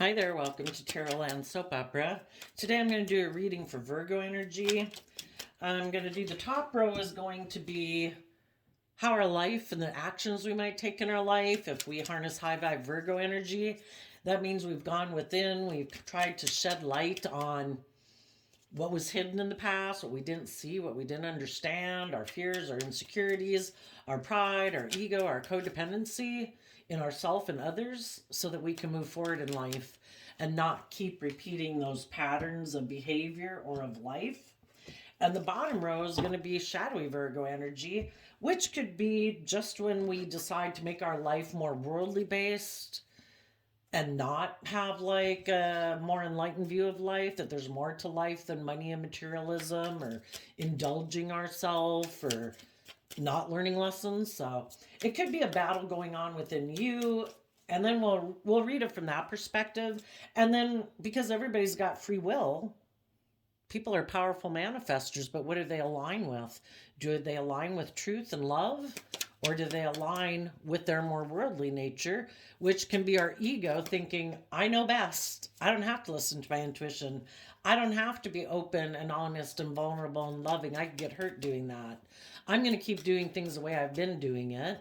Hi there, welcome to Tarot Land Soap Opera. Today I'm going to do a reading for Virgo energy. I'm going to do the top row is going to be how our life and the actions we might take in our life if we harness high vibe Virgo energy. That means we've gone within, we've tried to shed light on what was hidden in the past, what we didn't see, what we didn't understand, our fears, our insecurities, our pride, our ego, our codependency in ourself and others, so that we can move forward in life and not keep repeating those patterns of behavior or of life. And the bottom row is going to be shadowy Virgo energy, which could be just when we decide to make our life more worldly based and not have like a more enlightened view of life, that there's more to life than money and materialism, or indulging ourselves, or not learning lessons. So it could be a battle going on within you, and then we'll read it from that perspective. And then, because everybody's got free will, people are powerful manifestors, but what do they align with? Do they align with truth and love? Or do they align with their more worldly nature, which can be our ego thinking, I know best. I don't have to listen to my intuition. I don't have to be open and honest and vulnerable and loving. I could get hurt doing that. I'm going to keep doing things the way I've been doing it.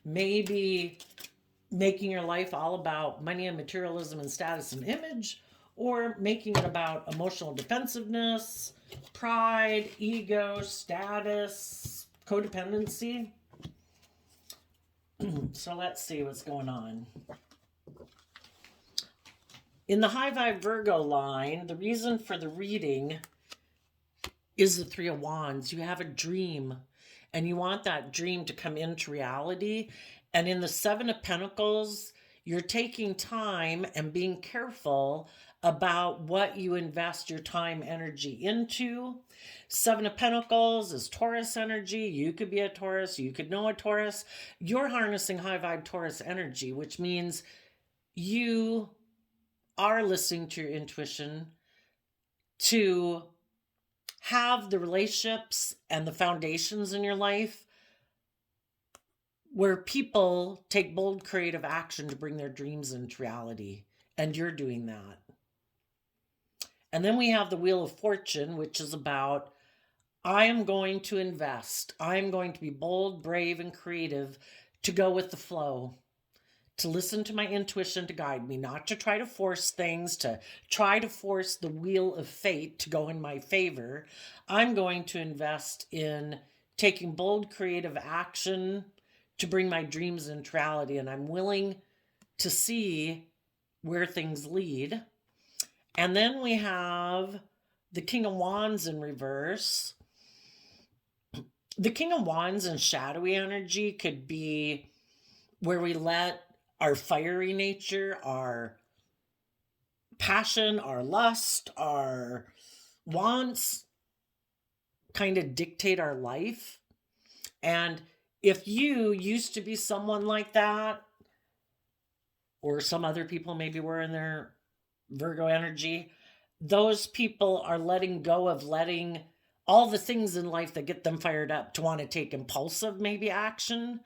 Maybe making your life all about money and materialism and status and image, or making it about emotional defensiveness, pride, ego, status, codependency. So let's see what's going on. In the high vibe Virgo line, the reason for the reading is the Three of Wands. You have a dream and you want that dream to come into reality. And in the Seven of Pentacles, you're taking time and being careful about what you invest your time energy into. Seven of Pentacles is Taurus energy. You could be a Taurus. You could know a Taurus. You're harnessing high vibe Taurus energy, which means you are listening to your intuition to have the relationships and the foundations in your life where people take bold creative action to bring their dreams into reality. And you're doing that. And then we have the Wheel of Fortune, which is about, I am going to invest. I am going to be bold, brave, and creative to go with the flow, to listen to my intuition to guide me, not to try to force things, to try to force the wheel of fate to go in my favor. I'm going to invest in taking bold, creative action to bring my dreams into reality, and I'm willing to see where things lead. And then we have the King of Wands in reverse. The King of Wands in shadowy energy could be where we let our fiery nature, our passion, our lust, our wants kind of dictate our life. And if you used to be someone like that, or some other people maybe were in their Virgo energy, those people are letting go of letting all the things in life that get them fired up to want to take impulsive maybe action,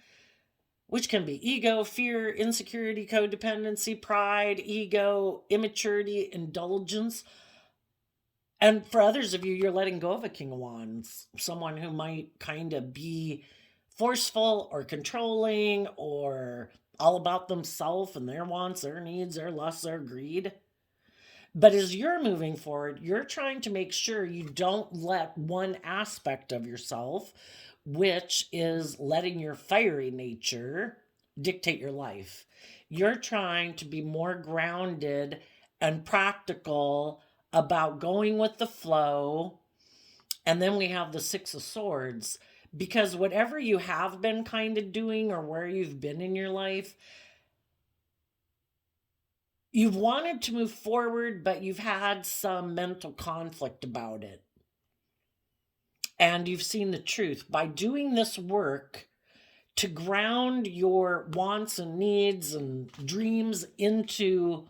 which can be ego, fear, insecurity, codependency, pride, ego, immaturity, indulgence. And for others of you, you're letting go of a King of Wands, someone who might kind of be forceful or controlling or all about themselves and their wants, their needs, their lusts, their greed. But as you're moving forward, you're trying to make sure you don't let one aspect of yourself, which is letting your fiery nature dictate your life. You're trying to be more grounded and practical about going with the flow. And then we have the Six of Swords, because whatever you have been kind of doing or where you've been in your life, you've wanted to move forward, but you've had some mental conflict about it. And you've seen the truth. By doing this work to ground your wants and needs and dreams into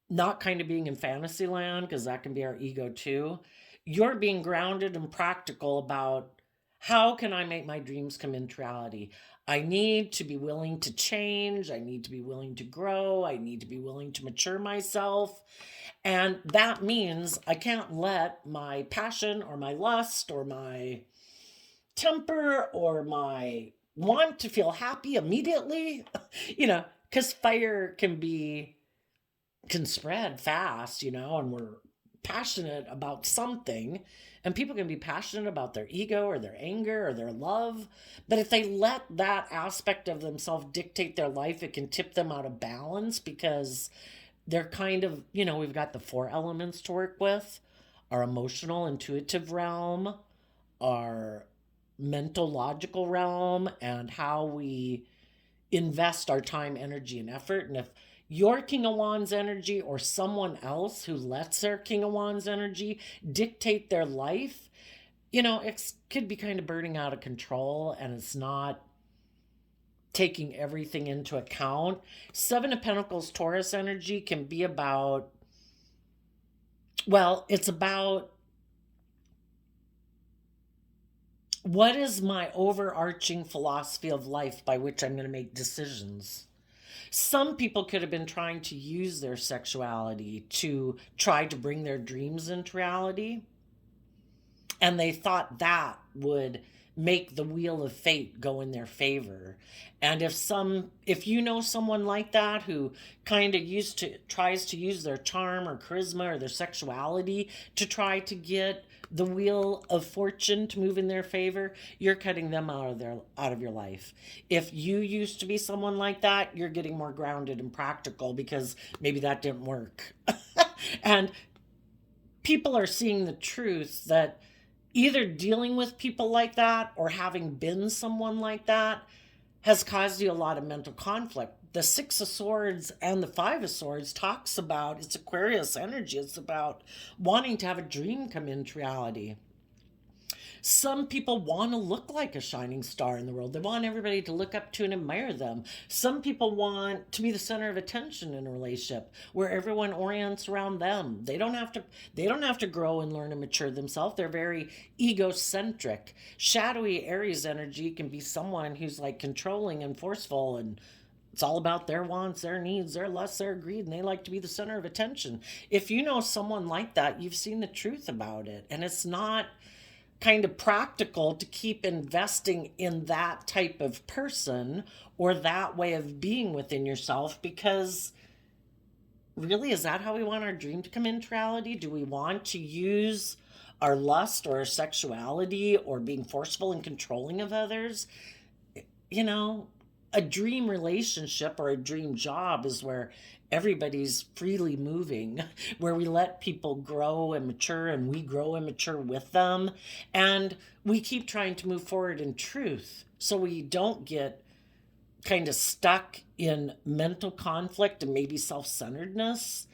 not kind of being in fantasy land, because that can be our ego too, you're being grounded and practical about How can I make my dreams come into reality? I need to be willing to change. I need to be willing to grow. I need to be willing to mature myself. And that means I can't let my passion or my lust or my temper or my want to feel happy immediately, because fire can spread fast, and we're passionate about something, and people can be passionate about their ego or their anger or their love, but if they let that aspect of themselves dictate their life, it can tip them out of balance because they're kind of, we've got the four elements to work with: our emotional intuitive realm, our mental logical realm, and how we invest our time, energy, and effort. And if your King of Wands energy or someone else who lets their King of Wands energy dictate their life, it could be kind of burning out of control, and it's not taking everything into account. Seven of Pentacles Taurus energy can be about, well, it's about what is my overarching philosophy of life by which I'm going to make decisions. Some people could have been trying to use their sexuality to try to bring their dreams into reality, and they thought that would make the wheel of fate go in their favor. And if you know someone like that who kind of tries to use their charm or charisma or their sexuality to try to get the wheel of fortune to move in their favor, you're cutting them out of your life. If you used to be someone like that, you're getting more grounded and practical because maybe that didn't work. And people are seeing the truth that either dealing with people like that or having been someone like that has caused you a lot of mental conflict. The Six of Swords and the Five of Swords talks about, it's Aquarius energy. It's about wanting to have a dream come into reality. Some people want to look like a shining star in the world. They want everybody to look up to and admire them. Some people want to be the center of attention in a relationship where everyone orients around them. They don't have to grow and learn and mature themselves. They're very egocentric. Shadowy Aries energy can be someone who's like controlling and forceful, and it's all about their wants, their needs, their lusts, their greed, and they like to be the center of attention. If you know someone like that, you've seen the truth about it. And it's not kind of practical to keep investing in that type of person or that way of being within yourself, because really, is that how we want our dream to come into reality? Do we want to use our lust or our sexuality or being forceful and controlling of others? you know, a dream relationship or a dream job is where everybody's freely moving, where we let people grow and mature and we grow and mature with them. And we keep trying to move forward in truth so we don't get kind of stuck in mental conflict and maybe self centeredness,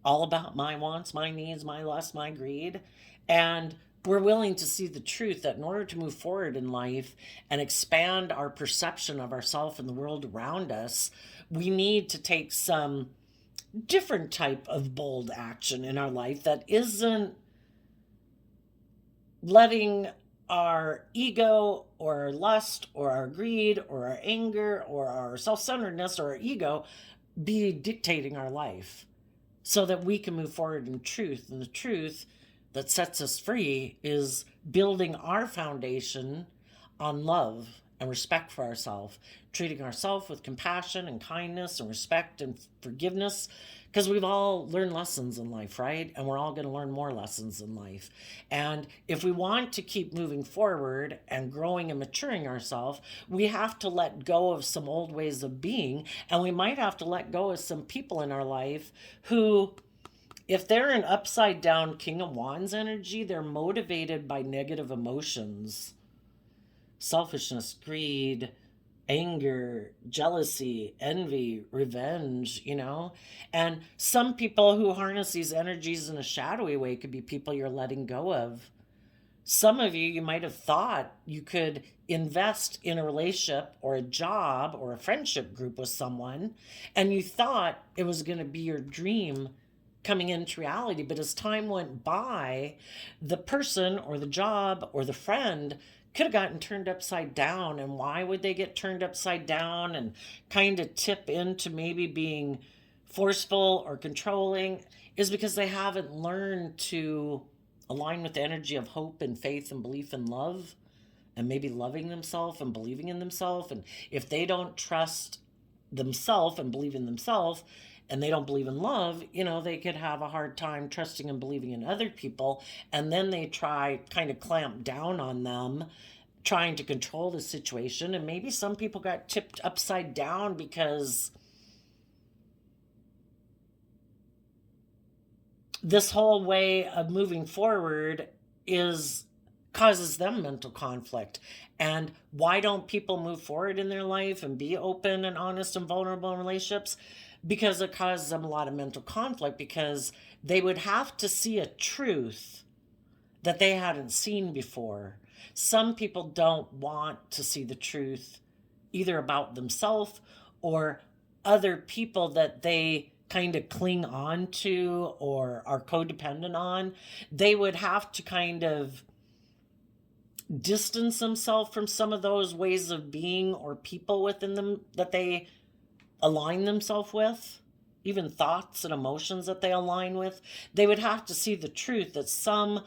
all about my wants, my needs, my lust, my greed. And we're willing to see the truth that in order to move forward in life and expand our perception of ourselves and the world around us, we need to take some different type of bold action in our life that isn't letting our ego or our lust or our greed or our anger or our self-centeredness or our ego be dictating our life, so that we can move forward in truth. And the truth that sets us free is building our foundation on love and respect for ourselves, treating ourselves with compassion and kindness and respect and forgiveness, because we've all learned lessons in life, right? And we're all going to learn more lessons in life. And if we want to keep moving forward and growing and maturing ourselves, we have to let go of some old ways of being. And we might have to let go of some people in our life who, if they're an upside down King of Wands energy, they're motivated by negative emotions: selfishness, greed, anger, jealousy, envy, revenge. And some people who harness these energies in a shadowy way could be people you're letting go of. Some of you might have thought you could invest in a relationship or a job or a friendship group with someone, and you thought it was going to be your dream coming into reality. But as time went by, the person or the job or the friend could have gotten turned upside down. And why would they get turned upside down and kind of tip into maybe being forceful or controlling? Is because they haven't learned to align with the energy of hope and faith and belief and love, and maybe loving themselves and believing in themselves. And if they don't trust themselves and believe in themselves, and they don't believe in love, they could have a hard time trusting and believing in other people. And then they try kind of clamp down on them, trying to control the situation. And maybe some people got tipped upside down because this whole way of moving forward is causes them mental conflict. And why don't people move forward in their life and be open and honest and vulnerable in relationships? Because it causes them a lot of mental conflict, because they would have to see a truth that they hadn't seen before. Some people don't want to see the truth either about themselves or other people that they kind of cling on to or are codependent on. They would have to kind of distance themselves from some of those ways of being or people within them that they align themselves with, even thoughts and emotions that they align with. They would have to see the truth that some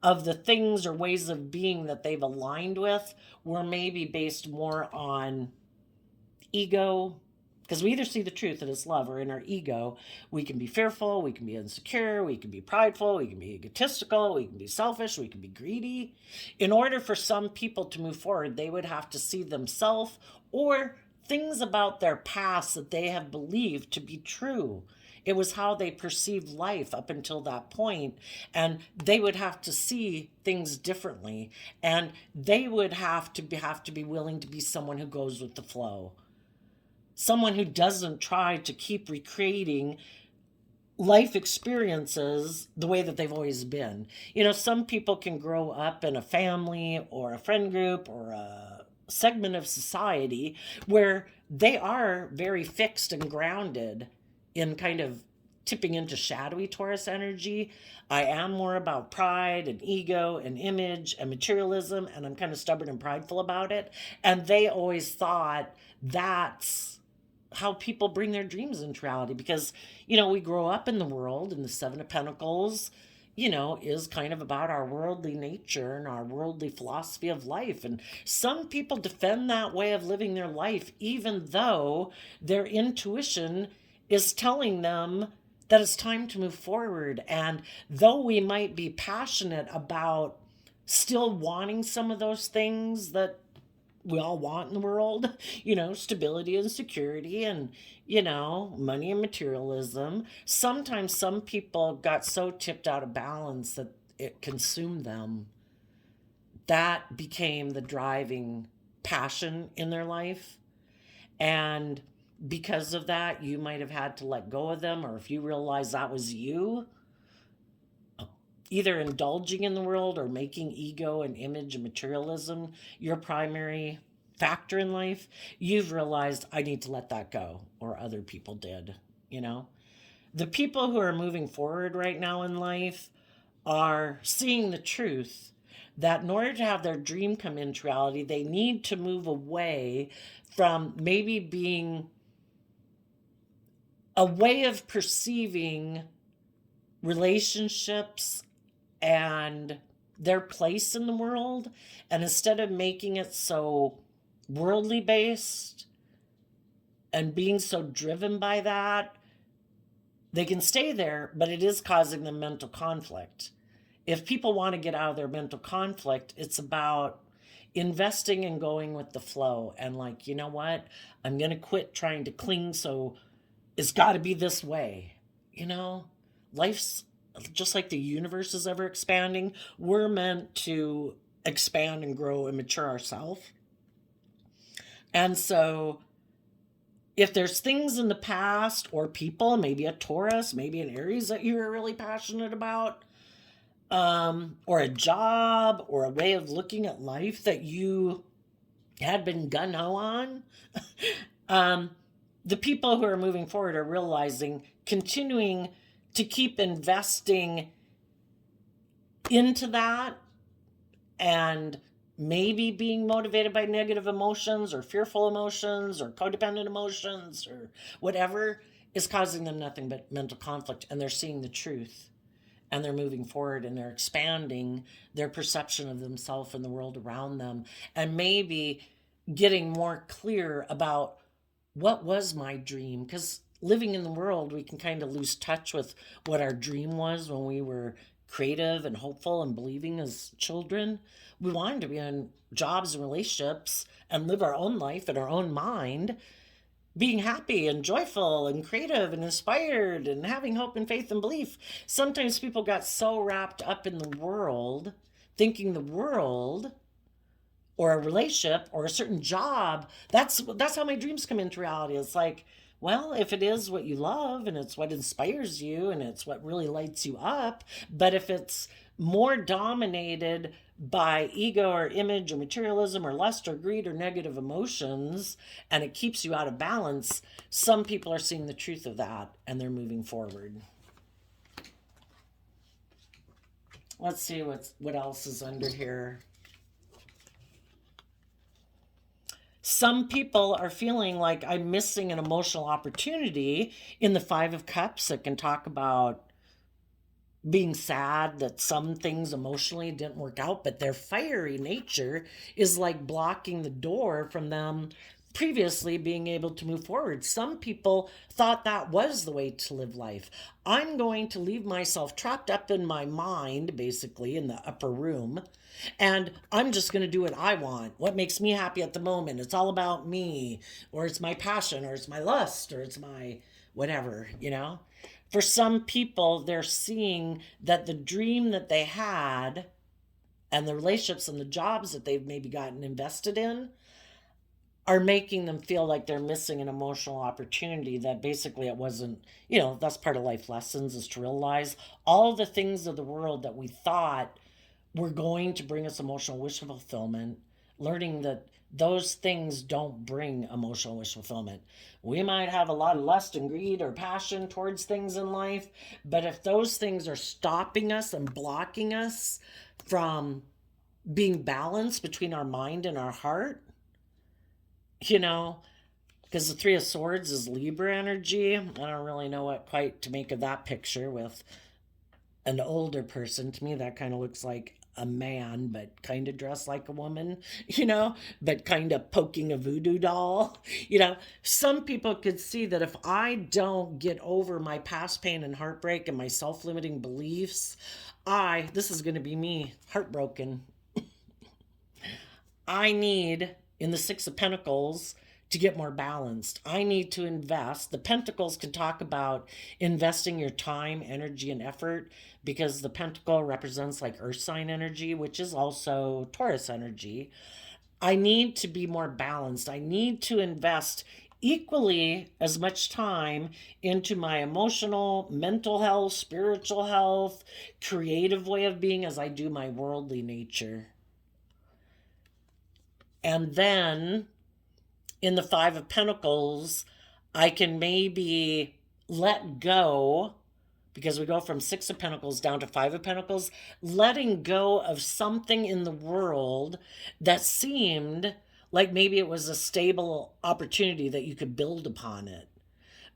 of the things or ways of being that they've aligned with were maybe based more on ego. Because we either see the truth that it's love, or in our ego, we can be fearful, we can be insecure, we can be prideful, we can be egotistical, we can be selfish, we can be greedy. In order for some people to move forward, they would have to see themselves or things about their past that they have believed to be true. It was how they perceived life up until that point, and they would have to see things differently, and they would have to be willing to be someone who goes with the flow. Someone who doesn't try to keep recreating life experiences the way that they've always been. Some people can grow up in a family or a friend group or a segment of society where they are very fixed and grounded in kind of tipping into shadowy Taurus energy. I am more about pride and ego and image and materialism, and I'm kind of stubborn and prideful about it. And they always thought that's how people bring their dreams into reality, because we grow up in the world, and the Seven of Pentacles is kind of about our worldly nature and our worldly philosophy of life. And some people defend that way of living their life, even though their intuition is telling them that it's time to move forward. And though we might be passionate about still wanting some of those things that we all want in the world, stability and security and, money and materialism. Sometimes some people got so tipped out of balance that it consumed them. That became the driving passion in their life. And because of that, you might have had to let go of them, or if you realize that was you, either indulging in the world or making ego and image and materialism your primary factor in life, you've realized, I need to let that go, or other people did. The people who are moving forward right now in life are seeing the truth that in order to have their dream come into reality, they need to move away from maybe being a way of perceiving relationships and their place in the world. And instead of making it so worldly based and being so driven by that, they can stay there, but it is causing them mental conflict. If people want to get out of their mental conflict, it's about investing and going with the flow, and like, you know what, I'm going to quit trying to cling, so it's got to be this way. Life's just like the universe is ever expanding. We're meant to expand and grow and mature ourselves. And so if there's things in the past or people, maybe a Taurus, maybe an Aries that you were really passionate about, or a job or a way of looking at life that you had been gung-ho on, the people who are moving forward are realizing, continuing to keep investing into that and maybe being motivated by negative emotions or fearful emotions or codependent emotions or whatever is causing them nothing but mental conflict, and they're seeing the truth and they're moving forward and they're expanding their perception of themselves and the world around them, and maybe getting more clear about what was my dream, because living in the world we can kind of lose touch with what our dream was when we were creative and hopeful and believing as children. We wanted to be in jobs and relationships and live our own life in our own mind, being happy and joyful and creative and inspired and having hope and faith and belief. Sometimes people got so wrapped up in the world, thinking the world or a relationship or a certain job, that's how my dreams come into reality. It's like, well, if it is what you love and it's what inspires you and it's what really lights you up, but if it's more dominated by ego or image or materialism or lust or greed or negative emotions, and it keeps you out of balance, some people are seeing the truth of that and they're moving forward. Let's see what else is under here. Some people are feeling like I'm missing an emotional opportunity in the Five of Cups that can talk about being sad that some things emotionally didn't work out, but their fiery nature is like blocking the door from them previously being able to move forward. Some people thought that was the way to live life. I'm going to leave myself trapped up in my mind, basically in the upper room, and I'm just going to do what I want, what makes me happy at the moment. It's all about me, or it's my passion, or it's my lust, or it's my whatever, you know? For some people, they're seeing that the dream that they had and the relationships and the jobs that they've maybe gotten invested in are making them feel like they're missing an emotional opportunity, that basically it wasn't, that's part of life lessons, is to realize all the things of the world that we thought were going to bring us emotional wish fulfillment, learning that those things don't bring emotional wish fulfillment. We might have a lot of lust and greed or passion towards things in life, but if those things are stopping us and blocking us from being balanced between our mind and our heart, because the Three of Swords is Libra energy. I don't really know what quite to make of that picture with an older person. To me, that kind of looks like a man, but kind of dressed like a woman, but kind of poking a voodoo doll. Some people could see that if I don't get over my past pain and heartbreak and my self limiting beliefs, this is going to be me, heartbroken. I need, in the Six of Pentacles, to get more balanced. I need to invest. The Pentacles can talk about investing your time, energy, and effort, because the Pentacle represents like Earth sign energy, which is also Taurus energy. I need to be more balanced. I need to invest equally as much time into my emotional, mental health, spiritual health, creative way of being as I do my worldly nature. And then in the Five of Pentacles, I can maybe let go, because we go from Six of Pentacles down to Five of Pentacles, letting go of something in the world that seemed like maybe it was a stable opportunity that you could build upon it.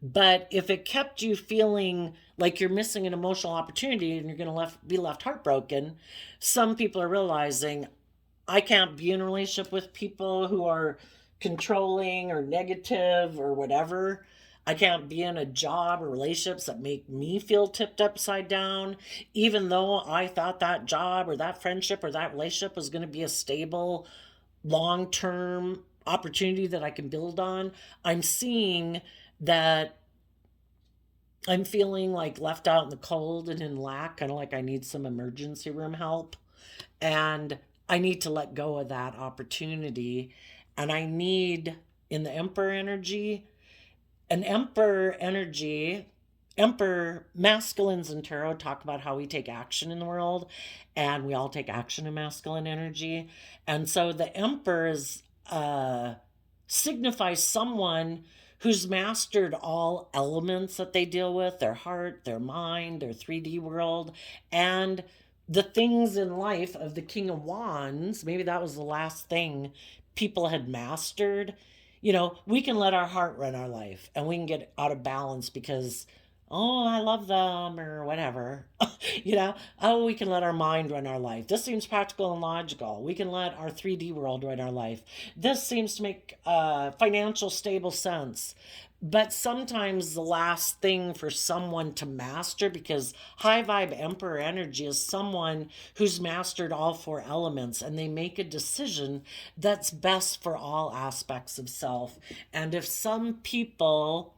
But if it kept you feeling like you're missing an emotional opportunity and you're going to be left heartbroken, some people are realizing, I can't be in a relationship with people who are controlling or negative or whatever. I can't be in a job or relationships that make me feel tipped upside down, even though I thought that job or that friendship or that relationship was going to be a stable, long-term opportunity that I can build on. I'm seeing that I'm feeling like left out in the cold and in lack, kind of like I need some emergency room help. And I need to let go of that opportunity. And I need, in the Emperor energy, Emperor masculines in tarot talk about how we take action in the world, and we all take action in masculine energy. And so the Emperor signifies someone who's mastered all elements that they deal with, their heart, their mind, their 3D world, and the things in life of the King of Wands, maybe that was the last thing people had mastered. We can let our heart run our life and we can get out of balance because, oh, I love them or whatever. Oh, we can let our mind run our life. This seems practical and logical. We can let our 3D world run our life. This seems to make financial stable sense. But sometimes the last thing for someone to master, because high vibe emperor energy is someone who's mastered all four elements and they make a decision that's best for all aspects of self. And if some people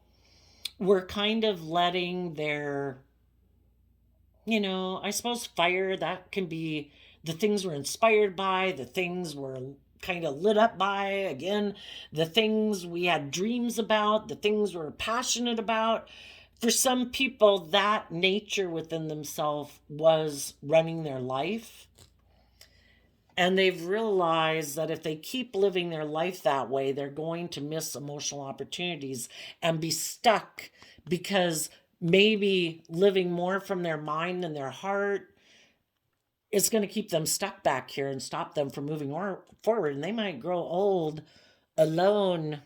were kind of letting their, I suppose fire, that can be the things we're inspired by, the things we're kind of lit up by, again, the things we had dreams about, the things we're passionate about. For some people, that nature within themselves was running their life. And they've realized that if they keep living their life that way, they're going to miss emotional opportunities and be stuck because maybe living more from their mind and their heart is going to keep them stuck back here and stop them from moving forward. And they might grow old alone,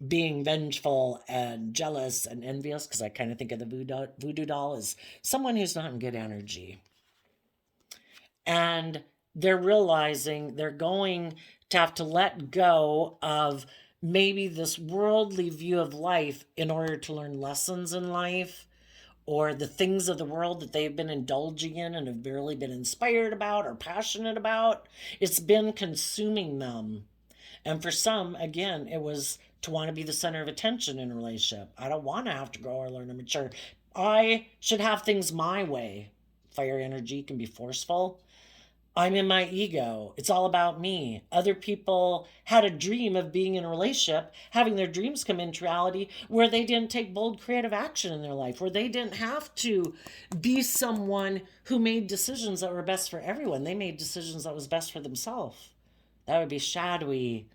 being vengeful and jealous and envious, because I kind of think of the voodoo doll as someone who's not in good energy. And they're realizing they're going to have to let go of maybe this worldly view of life in order to learn lessons in life, or the things of the world that they've been indulging in and have barely been inspired about or passionate about. It's been consuming them. And for some, again, it was to want to be the center of attention in a relationship. I don't want to have to grow or learn or mature. I should have things my way. Fire energy can be forceful. I'm in my ego. It's all about me. Other people had a dream of being in a relationship, having their dreams come into reality where they didn't take bold creative action in their life, where they didn't have to be someone who made decisions that were best for everyone. They made decisions that was best for themselves. That would be shadowy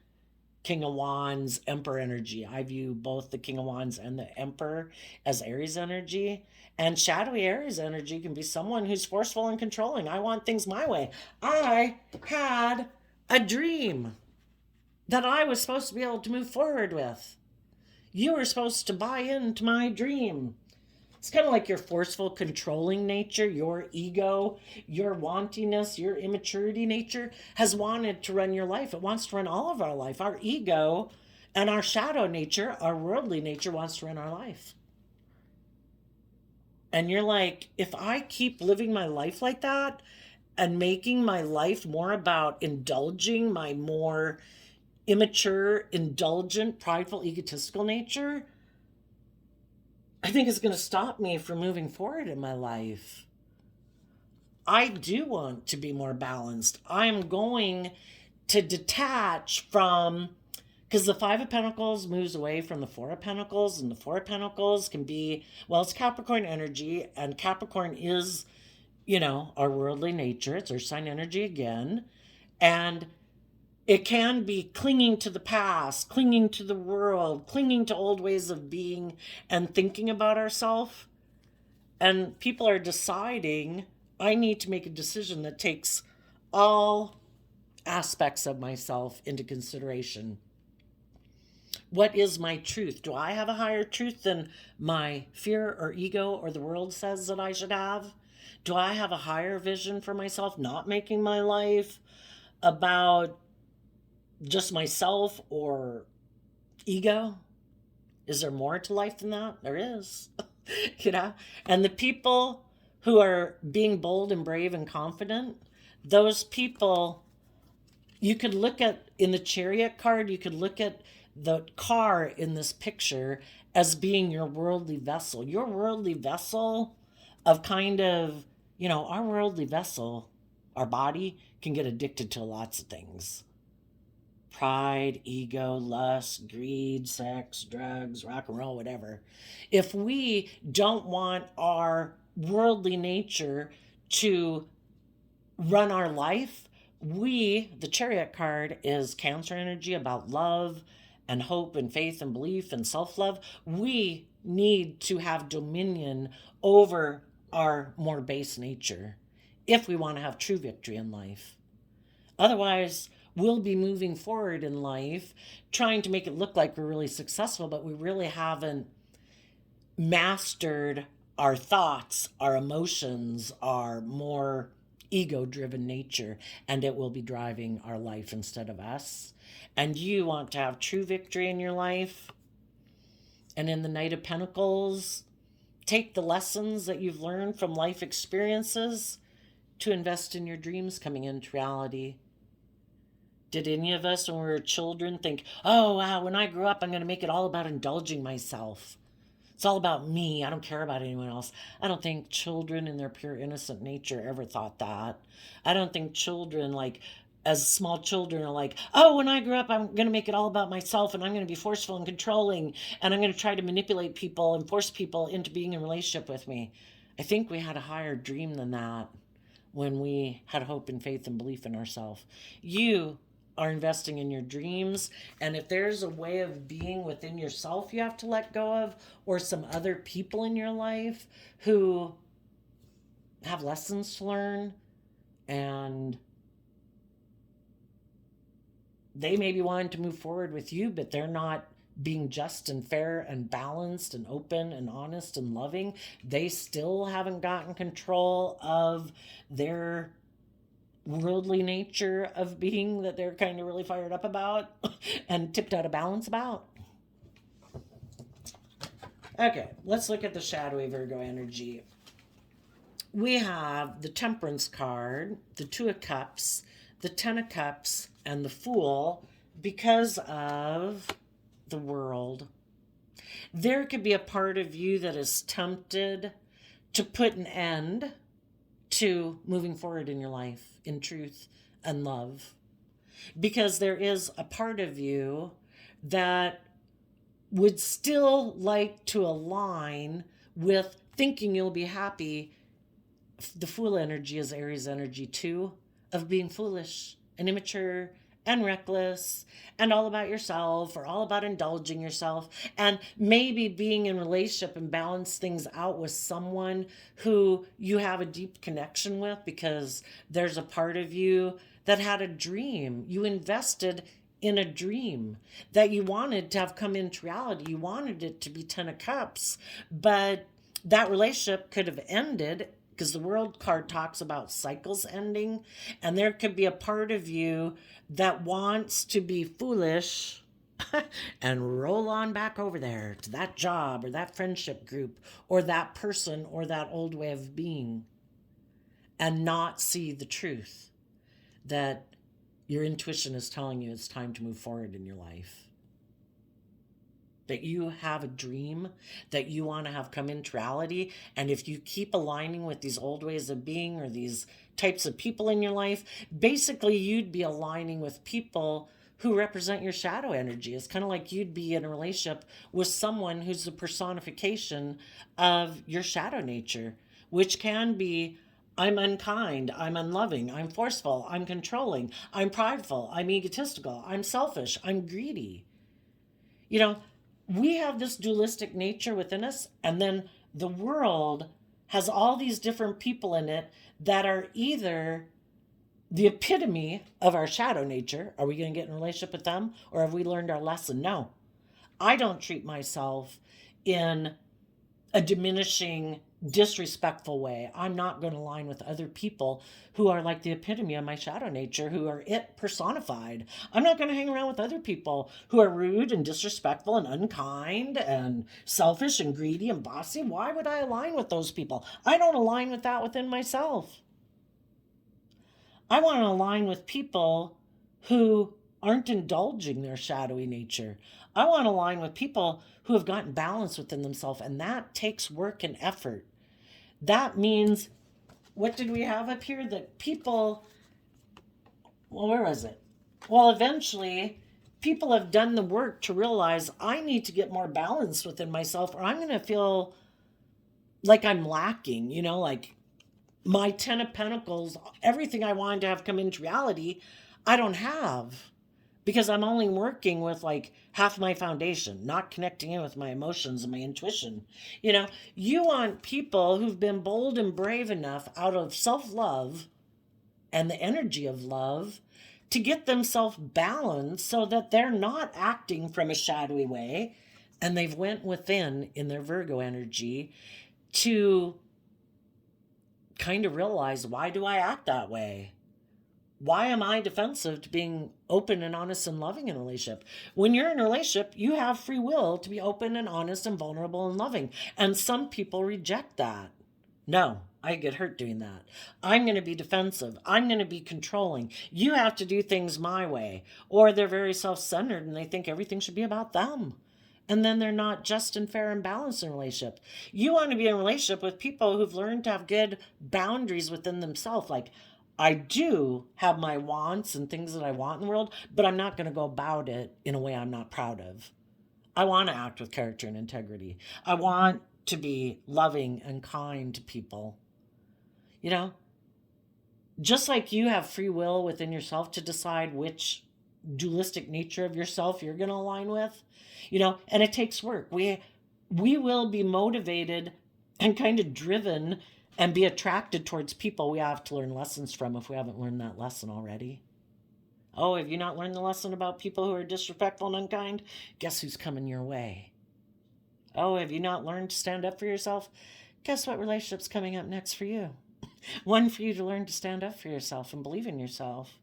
King of Wands, Emperor energy. I view both the King of Wands and the Emperor as Aries energy. And shadowy Aries energy can be someone who's forceful and controlling. I want things my way. I had a dream that I was supposed to be able to move forward with. You were supposed to buy into my dream. It's kind of like your forceful, controlling nature, your ego, your wantingness, your immaturity nature has wanted to run your life. It wants to run all of our life. Our ego and our shadow nature, our worldly nature, wants to run our life. And you're like, if I keep living my life like that and making my life more about indulging my more immature, indulgent, prideful, egotistical nature, I think it's going to stop me from moving forward in my life. I do want to be more balanced. I'm going to detach from, because the Five of Pentacles moves away from the Four of Pentacles, and the Four of Pentacles can be, well, it's Capricorn energy, and Capricorn is, our worldly nature. It's our sign energy again. And it can be clinging to the past, clinging to the world, clinging to old ways of being and thinking about ourselves. And people are deciding, I need to make a decision that takes all aspects of myself into consideration. What is my truth? Do I have a higher truth than my fear or ego or the world says that I should have? Do I have a higher vision for myself, not making my life about just myself or ego? Is there more to life than that? There is. And the people who are being bold and brave and confident, those people, you could look at in the Chariot card, you could look at the car in this picture as being your worldly vessel. Your worldly vessel of kind of, our worldly vessel, our body can get addicted to lots of things. Pride, ego, lust, greed, sex, drugs, rock and roll, whatever. If we don't want our worldly nature to run our life, the Chariot card is Cancer energy, about love and hope and faith and belief and self-love. We need to have dominion over our more base nature. if we want to have true victory in life. Otherwise, we'll be moving forward in life trying to make it look like we're really successful, but we really haven't mastered our thoughts, our emotions, our more ego driven nature, and it will be driving our life instead of us. And you want to have true victory in your life. And in the Knight of Pentacles, take the lessons that you've learned from life experiences to invest in your dreams coming into reality. Did any of us when we were children think, oh, wow, when I grow up, I'm going to make it all about indulging myself? It's all about me. I don't care about anyone else. I don't think children in their pure innocent nature ever thought that. I don't think children, like, as small children, are like, oh, when I grow up, I'm going to make it all about myself and I'm going to be forceful and controlling and I'm going to try to manipulate people and force people into being in a relationship with me. I think we had a higher dream than that when we had hope and faith and belief in ourselves. You are investing in your dreams, and if there's a way of being within yourself you have to let go of, or some other people in your life who have lessons to learn, and they may be wanting to move forward with you, but they're not being just and fair and balanced and open and honest and loving, they still haven't gotten control of their worldly nature of being that they're kind of really fired up about and tipped out of balance about. Okay, let's look at the shadowy Virgo energy. We have the Temperance card, the Two of Cups, the Ten of Cups, and the Fool because of the World. There could be a part of you that is tempted to put an end to moving forward in your life in truth and love, because there is a part of you that would still like to align with thinking you'll be happy. The Fool energy is Aries energy too, of being foolish and immature and reckless and all about yourself, or all about indulging yourself, and maybe being in relationship and balance things out with someone who you have a deep connection with, because there's a part of you that had a dream. You invested in a dream that you wanted to have come into reality. You wanted it to be 10 of Cups, but that relationship could have ended, because the World card talks about cycles ending, and there could be a part of you that wants to be foolish and roll on back over there to that job or that friendship group or that person or that old way of being, and not see the truth that your intuition is telling you it's time to move forward in your life. That you have a dream that you want to have come into reality. And if you keep aligning with these old ways of being or these types of people in your life, basically you'd be aligning with people who represent your shadow energy. It's kind of like you'd be in a relationship with someone who's the personification of your shadow nature, which can be, I'm unkind, I'm unloving, I'm forceful, I'm controlling, I'm prideful, I'm egotistical, I'm selfish, I'm greedy. You know, we have this dualistic nature within us, and then the world has all these different people in it that are either the epitome of our shadow nature. Are we going to get in a relationship with them, or have we learned our lesson? No. I don't treat myself in a diminishing, disrespectful way. I'm not going to align with other people who are like the epitome of my shadow nature, who are it personified. I'm not going to hang around with other people who are rude and disrespectful and unkind and selfish and greedy and bossy. Why would I align with those people? I don't align with that within myself. I want to align with people who aren't indulging their shadowy nature. I want to align with people who have gotten balance within themselves, and that takes work and effort. That means, what did we have up here? That people, well, where was it? Well, eventually, people have done the work to realize I need to get more balance within myself, or I'm going to feel like I'm lacking, like my 10 of Pentacles, everything I wanted to have come into reality, I don't have. because I'm only working with like half my foundation, not connecting in with my emotions and my intuition. You want people who've been bold and brave enough out of self love and the energy of love to get themselves balanced so that they're not acting from a shadowy way, and they've went within in their Virgo energy to kind of realize, why do I act that way? Why am I defensive to being open and honest and loving in a relationship? When you're in a relationship, you have free will to be open and honest and vulnerable and loving. And some people reject that. No, I get hurt doing that. I'm going to be defensive. I'm going to be controlling. You have to do things my way. Or they're very self centered and they think everything should be about them. And then they're not just and fair and balanced in a relationship. You want to be in a relationship with people who've learned to have good boundaries within themselves. Like, I do have my wants and things that I want in the world, but I'm not going to go about it in a way I'm not proud of. I want to act with character and integrity. I want to be loving and kind to people. You know, just like you have free will within yourself to decide which dualistic nature of yourself you're going to align with, and it takes work. We will be motivated and kind of driven and be attracted towards people we have to learn lessons from if we haven't learned that lesson already. Oh, have you not learned the lesson about people who are disrespectful and unkind? Guess who's coming your way? Oh, have you not learned to stand up for yourself? Guess what relationship's coming up next for you? One for you to learn to stand up for yourself and believe in yourself.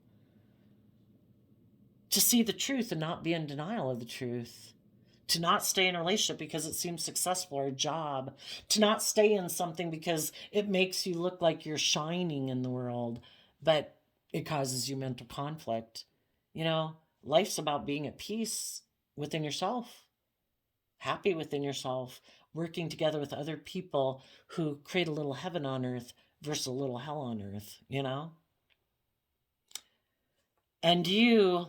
To see the truth and not be in denial of the truth. To not stay in a relationship because it seems successful, or a job. To not stay in something because it makes you look like you're shining in the world, but it causes you mental conflict. Life's about being at peace within yourself, happy within yourself, working together with other people who create a little heaven on earth versus a little hell on earth. And you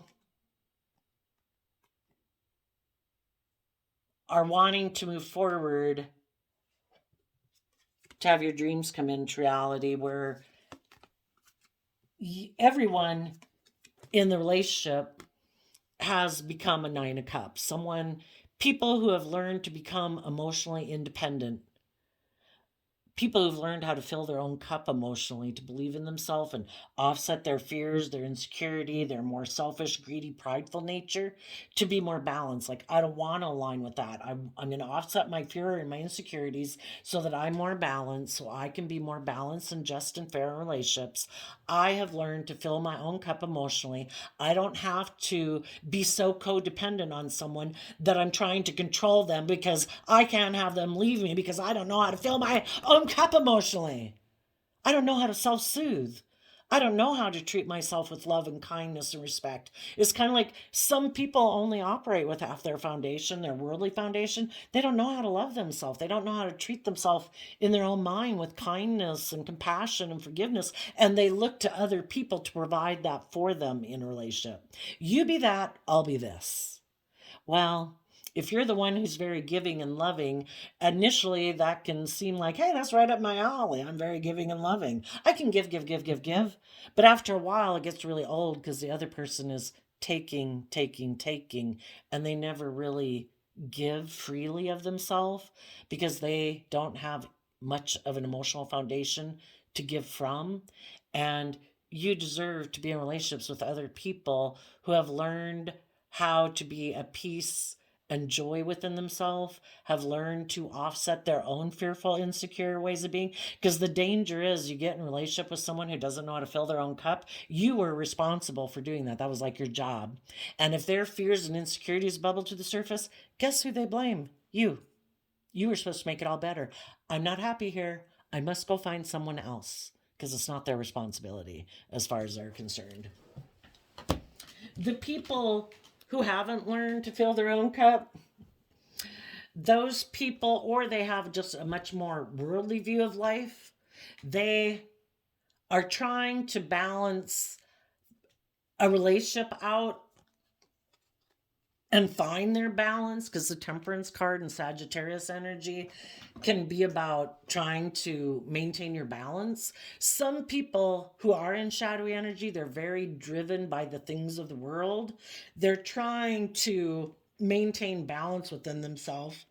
are wanting to move forward to have your dreams come into reality, where everyone in the relationship has become a Nine of Cups. People who have learned to become emotionally independent, people who've learned how to fill their own cup emotionally, to believe in themselves and offset their fears, their insecurity, their more selfish, greedy, prideful nature, to be more balanced. Like, I don't want to align with that. I'm going to offset my fear and my insecurities so that I'm more balanced, so I can be more balanced and just and fair in relationships. I have learned to fill my own cup emotionally. I don't have to be so codependent on someone that I'm trying to control them because I can't have them leave me because I don't know how to fill my own cup emotionally. I don't know how to self soothe. I don't know how to treat myself with love and kindness and respect. It's kind of like some people only operate with half their foundation, their worldly foundation. They don't know how to love themselves. They don't know how to treat themselves in their own mind with kindness and compassion and forgiveness. And they look to other people to provide that for them in a relationship. You be that, I'll be this. Well, if you're the one who's very giving and loving, initially that can seem like, hey, that's right up my alley. I'm very giving and loving. I can give, give, give, give, give. But after a while, it gets really old because the other person is taking, taking, taking, and they never really give freely of themselves because they don't have much of an emotional foundation to give from. And you deserve to be in relationships with other people who have learned how to be at peace and joy within themselves, have learned to offset their own fearful, insecure ways of being. Because the danger is you get in a relationship with someone who doesn't know how to fill their own cup. You were responsible for doing that. That was like your job. And if their fears and insecurities bubble to the surface, guess who they blame? You. You were supposed to make it all better. I'm not happy here. I must go find someone else because it's not their responsibility as far as they're concerned. The people who haven't learned to fill their own cup, those people, or they have just a much more worldly view of life, they are trying to balance a relationship out and find their balance, because the Temperance card and Sagittarius energy can be about trying to maintain your balance. Some people who are in shadowy energy, they're very driven by the things of the world. They're trying to maintain balance within themselves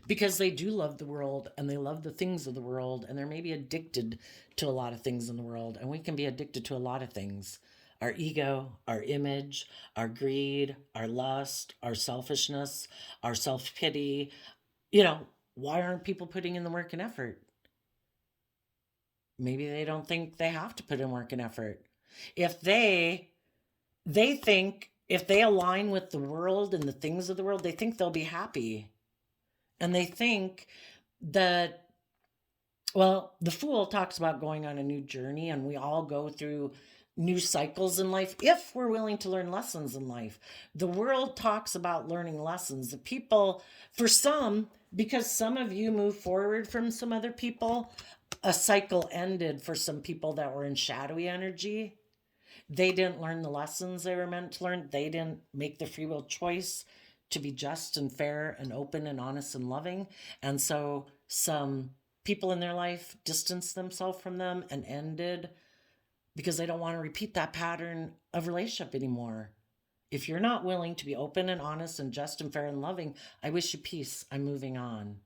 because they do love the world and they love the things of the world, and they're maybe addicted to a lot of things in the world. And we can be addicted to a lot of things: our ego, our image, our greed, our lust, our selfishness, our self pity. You know, why aren't people putting in the work and effort? Maybe they don't think they have to put in work and effort. If they think if they align with the world and the things of the world, they think they'll be happy. And they think that, well, the Fool talks about going on a new journey, and we all go through new cycles in life if we're willing to learn lessons in life. The world talks about learning lessons. The people, for some, because some of you move forward from some other people, a cycle ended for some people that were in shadowy energy. They didn't learn the lessons they were meant to learn. They didn't make the free will choice to be just and fair and open and honest and loving. And so some people in their life distanced themselves from them and ended because they don't want to repeat that pattern of relationship anymore. If you're not willing to be open and honest and just and fair and loving, I wish you peace. I'm moving on.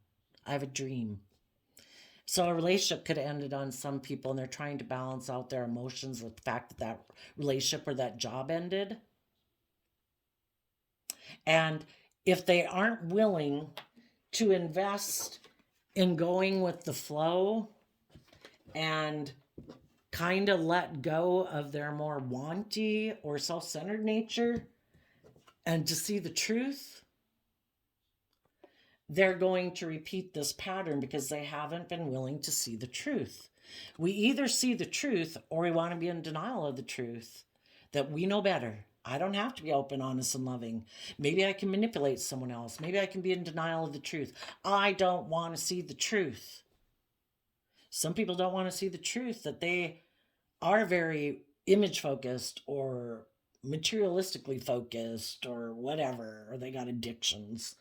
I have a dream. So a relationship could have ended on some people, and they're trying to balance out their emotions with the fact that that relationship or that job ended. And if they aren't willing to invest in going with the flow and kind of let go of their more wanty or self-centered nature and to see the truth, they're going to repeat this pattern because they haven't been willing to see the truth. We either see the truth or we want to be in denial of the truth, that we know better. I don't have to be open, honest, and loving. Maybe I can manipulate someone else. Maybe I can be in denial of the truth. I don't want to see the truth. Some people don't want to see the truth, that they are very image focused or materialistically focused or whatever, or they got addictions.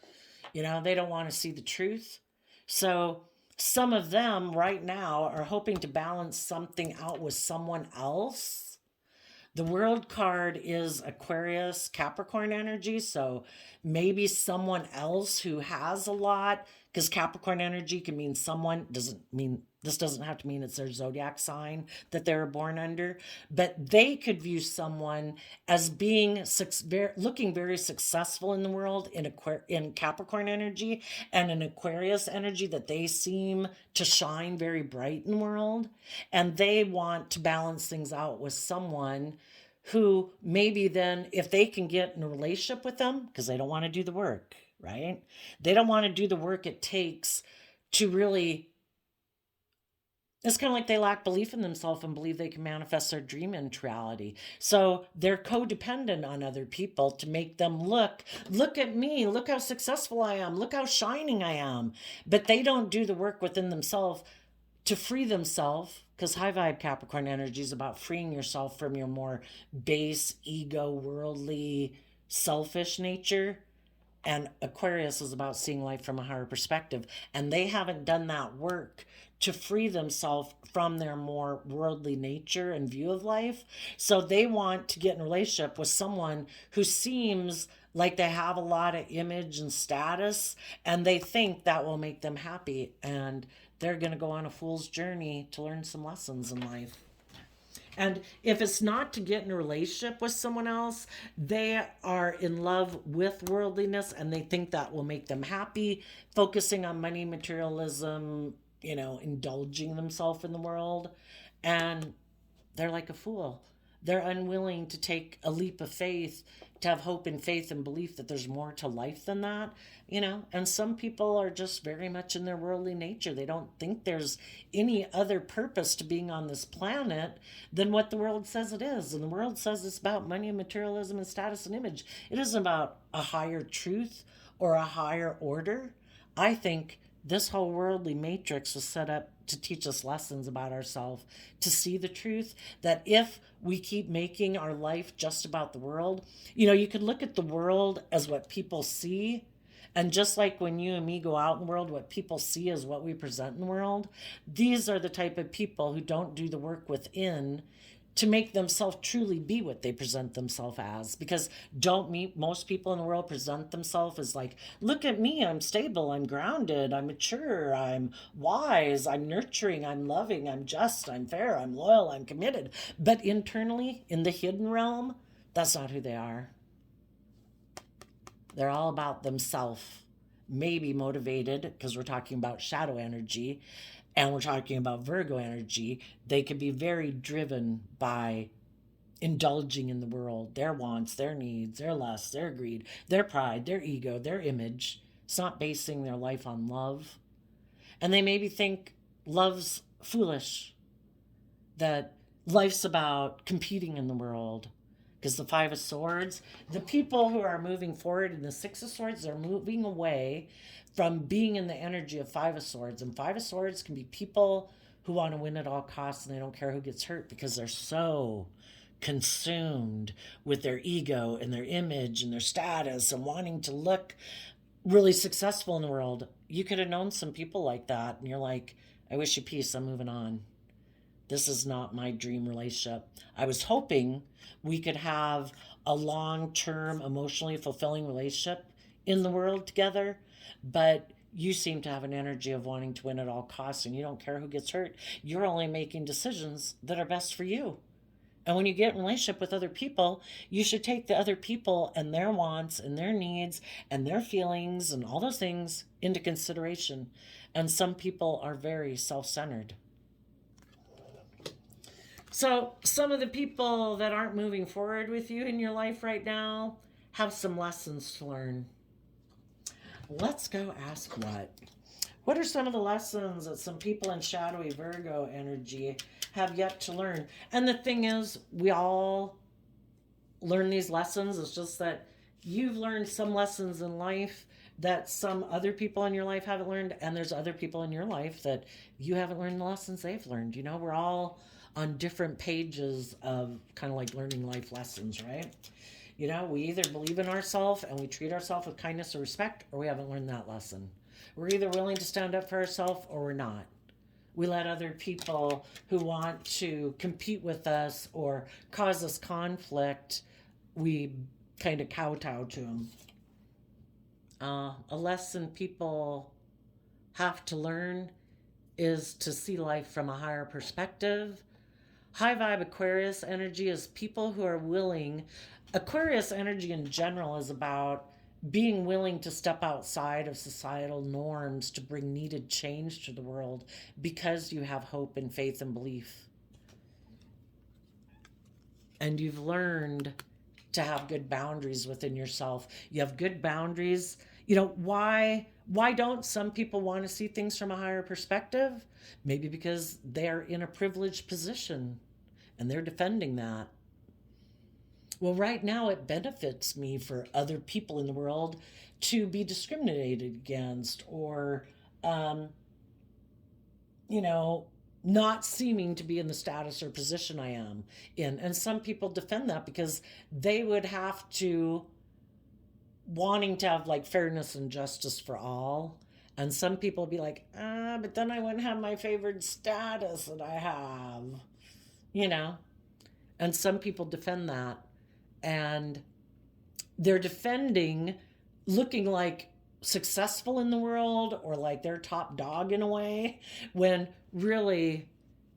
You know, they don't want to see the truth. So some of them right now are hoping to balance something out with someone else. The World card is Aquarius, Capricorn energy. So maybe someone else who has a lot, because Capricorn energy can mean someone, doesn't mean, this doesn't have to mean it's their zodiac sign that they were born under, but they could view someone as being looking very successful in the world in Capricorn energy, and in Aquarius energy, that they seem to shine very bright in the world, and they want to balance things out with someone who maybe then, if they can get in a relationship with them, because they don't want to do the work, right? They don't want to do the work it takes to really, it's kind of like they lack belief in themselves and believe they can manifest their dream into reality. So they're codependent on other people to make them look at me, look how successful I am, look how shining I am. But they don't do the work within themselves to free themselves, because high vibe Capricorn energy is about freeing yourself from your more base, ego, worldly, selfish nature. And Aquarius is about seeing life from a higher perspective. And they haven't done that work to free themselves from their more worldly nature and view of life. So they want to get in a relationship with someone who seems like they have a lot of image and status, and they think that will make them happy. And they're going to go on a fool's journey to learn some lessons in life. And if it's not to get in a relationship with someone else, they are in love with worldliness and they think that will make them happy, focusing on money, materialism, indulging themselves in the world. And they're like a fool. They're unwilling to take a leap of faith, to have hope and faith and belief that there's more to life than that, And some people are just very much in their worldly nature. They don't think there's any other purpose to being on this planet than what the world says it is. And the world says it's about money and materialism and status and image. It isn't about a higher truth or a higher order. I think This whole worldly matrix was set up to teach us lessons about ourselves, to see the truth that if we keep making our life just about the world, you could look at the world as what people see. And just like when you and me go out in the world, what people see is what we present in the world. These are the type of people who don't do the work within to make themselves truly be what they present themselves as. Because don't meet most people in the world present themselves as like, look at me, I'm stable, I'm grounded, I'm mature, I'm wise, I'm nurturing, I'm loving, I'm just, I'm fair, I'm loyal, I'm committed. But internally, in the hidden realm, that's not who they are. They're all about themselves, maybe motivated because we're talking about shadow energy and we're talking about Virgo energy. They can be very driven by indulging in the world, their wants, their needs, their lusts, their greed, their pride, their ego, their image. It's not basing their life on love. And they maybe think love's foolish, that life's about competing in the world. Because the Five of Swords, the people who are moving forward in the Six of Swords, they're moving away from being in the energy of Five of Swords. And Five of Swords can be people who want to win at all costs and they don't care who gets hurt because they're so consumed with their ego and their image and their status and wanting to look really successful in the world. You could have known some people like that and you're like, I wish you peace, I'm moving on. This is not my dream relationship. I was hoping we could have a long-term, emotionally fulfilling relationship in the world together, but you seem to have an energy of wanting to win at all costs and you don't care who gets hurt. You're only making decisions that are best for you. And when you get in a relationship with other people, you should take the other people and their wants and their needs and their feelings and all those things into consideration. And some people are very self-centered. So, some of the people that aren't moving forward with you in your life right now have some lessons to learn. Let's go ask what. What are some of the lessons that some people in shadowy Virgo energy have yet to learn? And the thing is, we all learn these lessons. It's just that you've learned some lessons in life that some other people in your life haven't learned, and there's other people in your life that you haven't learned the lessons they've learned. We're all on different pages of kind of like learning life lessons, right? We either believe in ourselves and we treat ourselves with kindness or respect, or we haven't learned that lesson. We're either willing to stand up for ourselves or we're not. We let other people who want to compete with us or cause us conflict, we kind of kowtow to them. A lesson people have to learn is to see life from a higher perspective. High vibe Aquarius energy is people who are willing. Aquarius energy in general is about being willing to step outside of societal norms to bring needed change to the world because you have hope and faith and belief. And you've learned to have good boundaries within yourself. You have good boundaries. Why don't some people want to see things from a higher perspective? Maybe because they're in a privileged position and they're defending that. Well, right now it benefits me for other people in the world to be discriminated against or, not seeming to be in the status or position I am in. And some people defend that because they would have to wanting to have like fairness and justice for all. And some people be like, but then I wouldn't have my favored status that I have. And some people defend that. And they're defending looking like successful in the world or like they're top dog in a way when really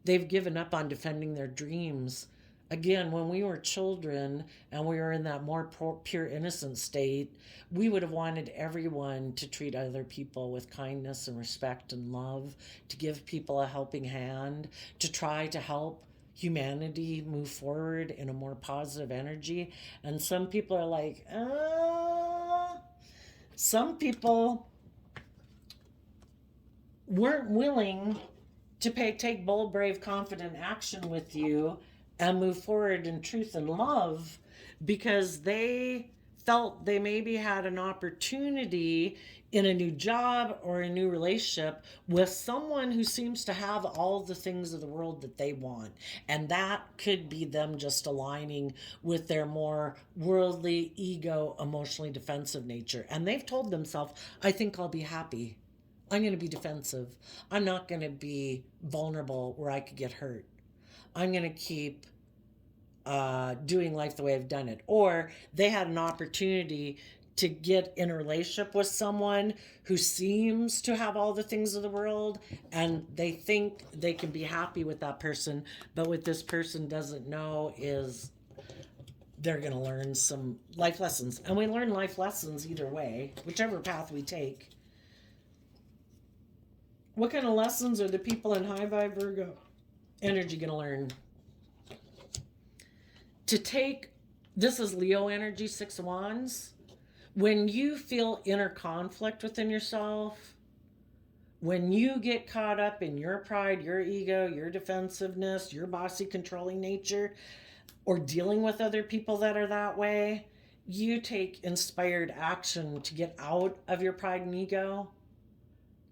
they've given up on defending their dreams. Again, when we were children and we were in that more pure innocent state, we would have wanted everyone to treat other people with kindness and respect and love, to give people a helping hand, to try to help humanity move forward in a more positive energy. And some people are like, some people weren't willing to take bold, brave, confident action with you and move forward in truth and love because they felt they maybe had an opportunity in a new job or a new relationship with someone who seems to have all the things of the world that they want. And that could be them just aligning with their more worldly, ego, emotionally defensive nature. And they've told themselves, I think I'll be happy. I'm going to be defensive. I'm not going to be vulnerable where I could get hurt. I'm going to keep doing life the way I've done it. Or they had an opportunity to get in a relationship with someone who seems to have all the things of the world, and they think they can be happy with that person, but what this person doesn't know is they're going to learn some life lessons. And we learn life lessons either way, whichever path we take. What kind of lessons are the people in high vibe Virgo energy going to learn? To take, this is Leo energy, 6 of Wands. When you feel inner conflict within yourself, when you get caught up in your pride, your ego, your defensiveness, your bossy, controlling nature, or dealing with other people that are that way, you take inspired action to get out of your pride and ego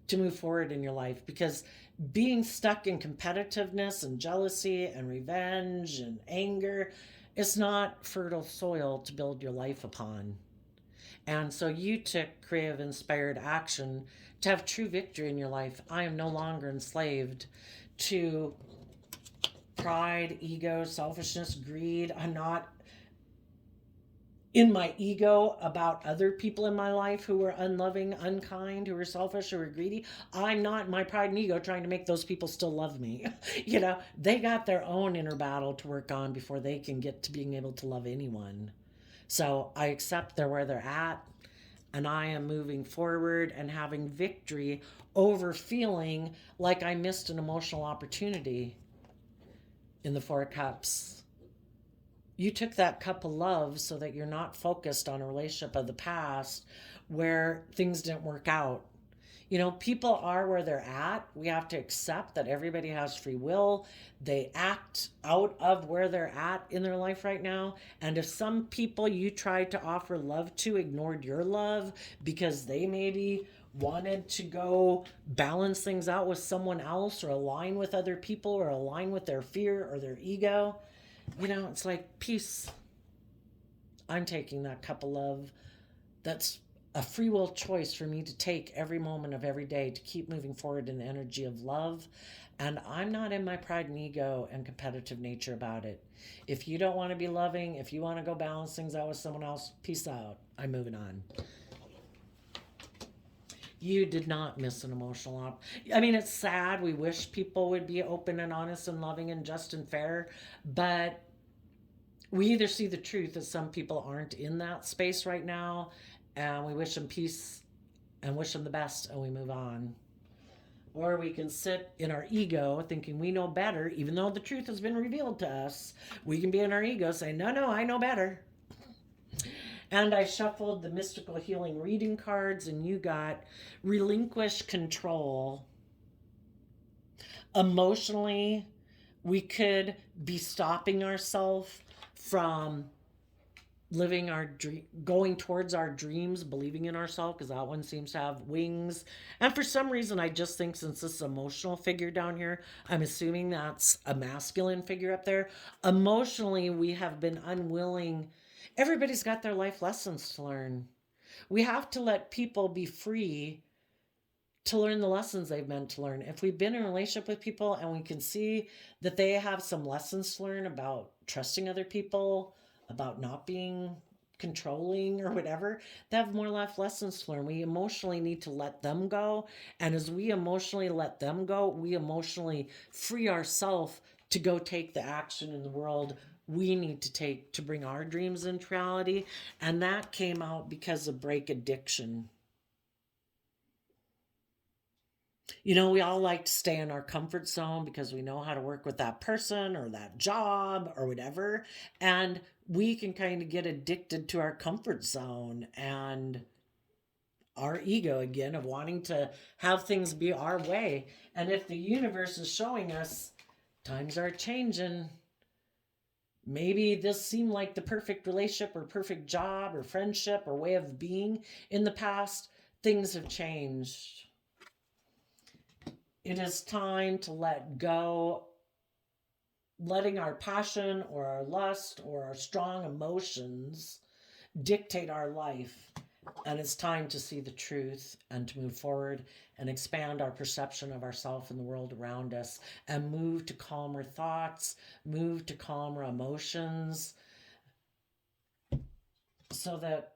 to move forward in your life, because being stuck in competitiveness and jealousy and revenge and anger is not fertile soil to build your life upon. And so you took creative, inspired action to have true victory in your life. I am no longer enslaved to pride, ego, selfishness, greed. I'm not in my ego about other people in my life who were unloving, unkind, who were selfish, who were greedy. I'm not in my pride and ego trying to make those people still love me. They got their own inner battle to work on before they can get to being able to love anyone. So I accept they're where they're at, and I am moving forward and having victory over feeling like I missed an emotional opportunity in the Four of Cups. You took that cup of love so that you're not focused on a relationship of the past where things didn't work out. People are where they're at. We have to accept that everybody has free will. They act out of where they're at in their life right now. And if some people you tried to offer love to ignored your love because they maybe wanted to go balance things out with someone else, or align with other people, or align with their fear or their ego, it's like, peace. I'm taking that cup of love. That's a free will choice for me to take every moment of every day to keep moving forward in the energy of love. And I'm not in my pride and ego and competitive nature about it. If you don't want to be loving, if you want to go balance things out with someone else, peace out. I'm moving on. You did not miss an emotional it's sad. We wish people would be open and honest and loving and just and fair, but we either see the truth that some people aren't in that space right now, and we wish them peace and wish them the best, and we move on. Or we can sit in our ego thinking we know better, even though the truth has been revealed to us. We can be in our ego saying, no, I know better. And I shuffled the mystical healing reading cards, and you got relinquish control. Emotionally, we could be stopping ourselves from living going towards our dreams, believing in ourselves, because that one seems to have wings. And for some reason, I just think, since this emotional figure down here, I'm assuming that's a masculine figure up there. Emotionally, we have been unwilling. Everybody's got their life lessons to learn. We have to let people be free to learn the lessons they've meant to learn. If we've been in a relationship with people and we can see that they have some lessons to learn about trusting other people, about not being controlling or whatever, they have more life lessons to learn. We emotionally need to let them go. And as we emotionally let them go, we emotionally free ourselves to go take the action in the world we need to take to bring our dreams into reality. And that came out because of break addiction. We all like to stay in our comfort zone because we know how to work with that person or that job or whatever. And we can kind of get addicted to our comfort zone and our ego again of wanting to have things be our way. And if the universe is showing us times are changing, Maybe this seemed like the perfect relationship or perfect job or friendship or way of being in the past. Things have changed. It is time to let go, letting our passion or our lust or our strong emotions dictate our life. And it's time to see the truth and to move forward and expand our perception of ourselves and the world around us and move to calmer thoughts, move to calmer emotions so that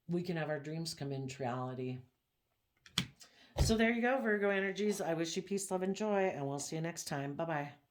we can have our dreams come into reality. So there you go, Virgo energies. I wish you peace, love, and joy, and we'll see you next time. Bye-bye.